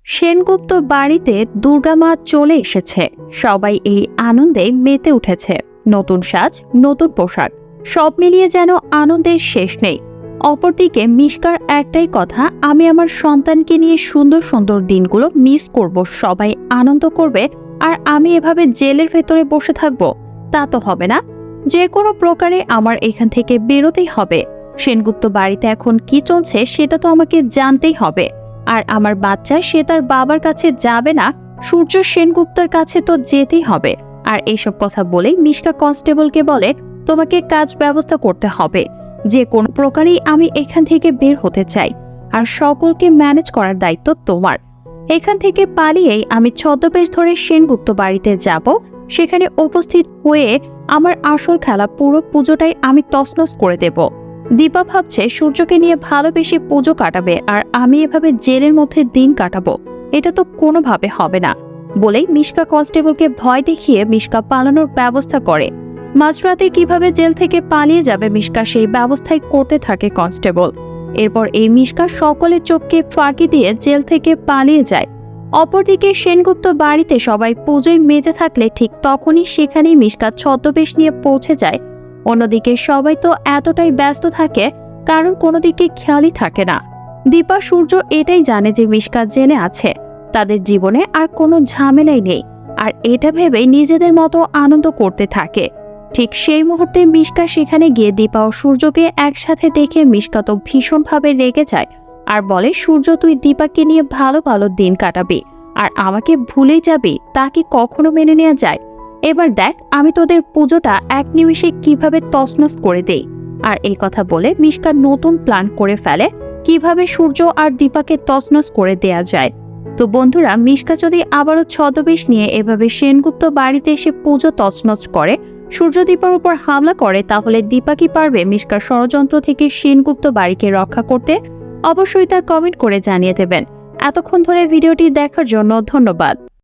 সেনগুপ্ত বাড়িতে দুর্গা মা চলে এসেছে। সবাই এই আনন্দে মেতে উঠেছে। নতুন সাজ, নতুন পোশাক, সব মিলিয়ে যেন আনন্দের শেষ নেই। অপরদিকে মিশকার একটাই কথা, আমি আমার সন্তানকে নিয়ে সুন্দর সুন্দর দিনগুলো মিস করব। সবাই আনন্দ করবে আর আমি এভাবে জেলের ভেতরে বসে থাকব, তা তো হবে না। যে কোনো প্রকারে আমার এখান থেকে বেরোতেই হবে। সেনগুপ্ত বাড়িতে এখন কি চলছে সেটা তো আমাকে জানতেই হবে। আর আমার বাচ্চা, সে তার বাবার কাছে যাবে না, সূর্য সেনগুপ্তের কাছে তো যেতেই হবে। আর এইসব কথা বলেই মিশকা কনস্টেবলকে বলে, তোমাকে কাজ ব্যবস্থা করতে হবে। যে কোনো প্রকারেই আমি এখান থেকে বের হতে চাই, আর সকলকে ম্যানেজ করার দায়িত্ব তোমার। এখান থেকে পালিয়েই আমি ছদ্মবেশ ধরে সেনগুপ্ত বাড়িতে যাব। সেখানে উপস্থিত হয়ে আমার আসল খেলা পুরো পুজোটাই আমি তছনছ করে দেব। দীপা ভাবছে সূর্যকে নিয়ে ভালোবেসে পুজো কাটাবে, আর আমি এভাবে জেলের মধ্যে দিন কাটাবো, এটা তো কোনোভাবে হবে না। বলেই মিশকা কনস্টেবলকে ভয় দেখিয়ে মিশকা পালানোর ব্যবস্থা করে। মাঝরাতে কিভাবে জেল থেকে পালিয়ে যাবে মিশকা, সেই ব্যবস্থাই করতে থাকে কনস্টেবল। এরপর এই মিশকা সকলের চোখকে ফাঁকি দিয়ে জেল থেকে পালিয়ে যায়। অপরদিকে সেনগুপ্ত বাড়িতে সবাই পুজোয় মেতে থাকলে ঠিক তখনই সেখানেই মিশকা ছদ্মবেশ নিয়ে পৌঁছে যায়। অন্যদিকে সবাই তো এতটাই ব্যস্ত থাকে, কারণ কোনো দিকে খেয়ালই থাকে না। দীপা, সূর্য এটাই জানে যে মিশকা জেলে আছে, তাদের জীবনে আর কোনো ঝামেলাই নেই। আর এটা ভেবেই নিজেদের মতো আনন্দ করতে থাকে। ঠিক সেই মুহূর্তে মিশকা সেখানে গিয়ে দীপা ও সূর্যকে একসাথে দেখে মিশকা তো ভীষণভাবে রেগে যায় আর বলে, সূর্য, তুই দীপাকে নিয়ে ভালো ভালো দিন কাটাবি আর আমাকে ভুলেই যাবি, তা কি কখনো মেনে নেওয়া যায়? এবার দেখ আমি তোদের পুজোটা এক নিমিষে কিভাবে তছনছ করে দেই। আর এই কথা বলে মিশকা নতুন প্ল্যান করে ফেলে কিভাবে সূর্য আর দীপাকে তছনছ করে দেয়া যায়। তো বন্ধুরা, মিশকা যদি আবারও ছদ্মবেশ নিয়ে এভাবে সেনগুপ্ত বাড়িতে এসে পুজো তছনছ করে, সূর্য দীপার উপর হামলা করে, তাহলে দীপা কি পারবে মিশকার ষড়যন্ত্র থেকে সেনগুপ্ত বাড়িকে রক্ষা করতে? অবশ্যই তা কমেন্ট করে জানিয়ে দেবেন। এতক্ষণ ধরে ভিডিওটি দেখার জন্য ধন্যবাদ।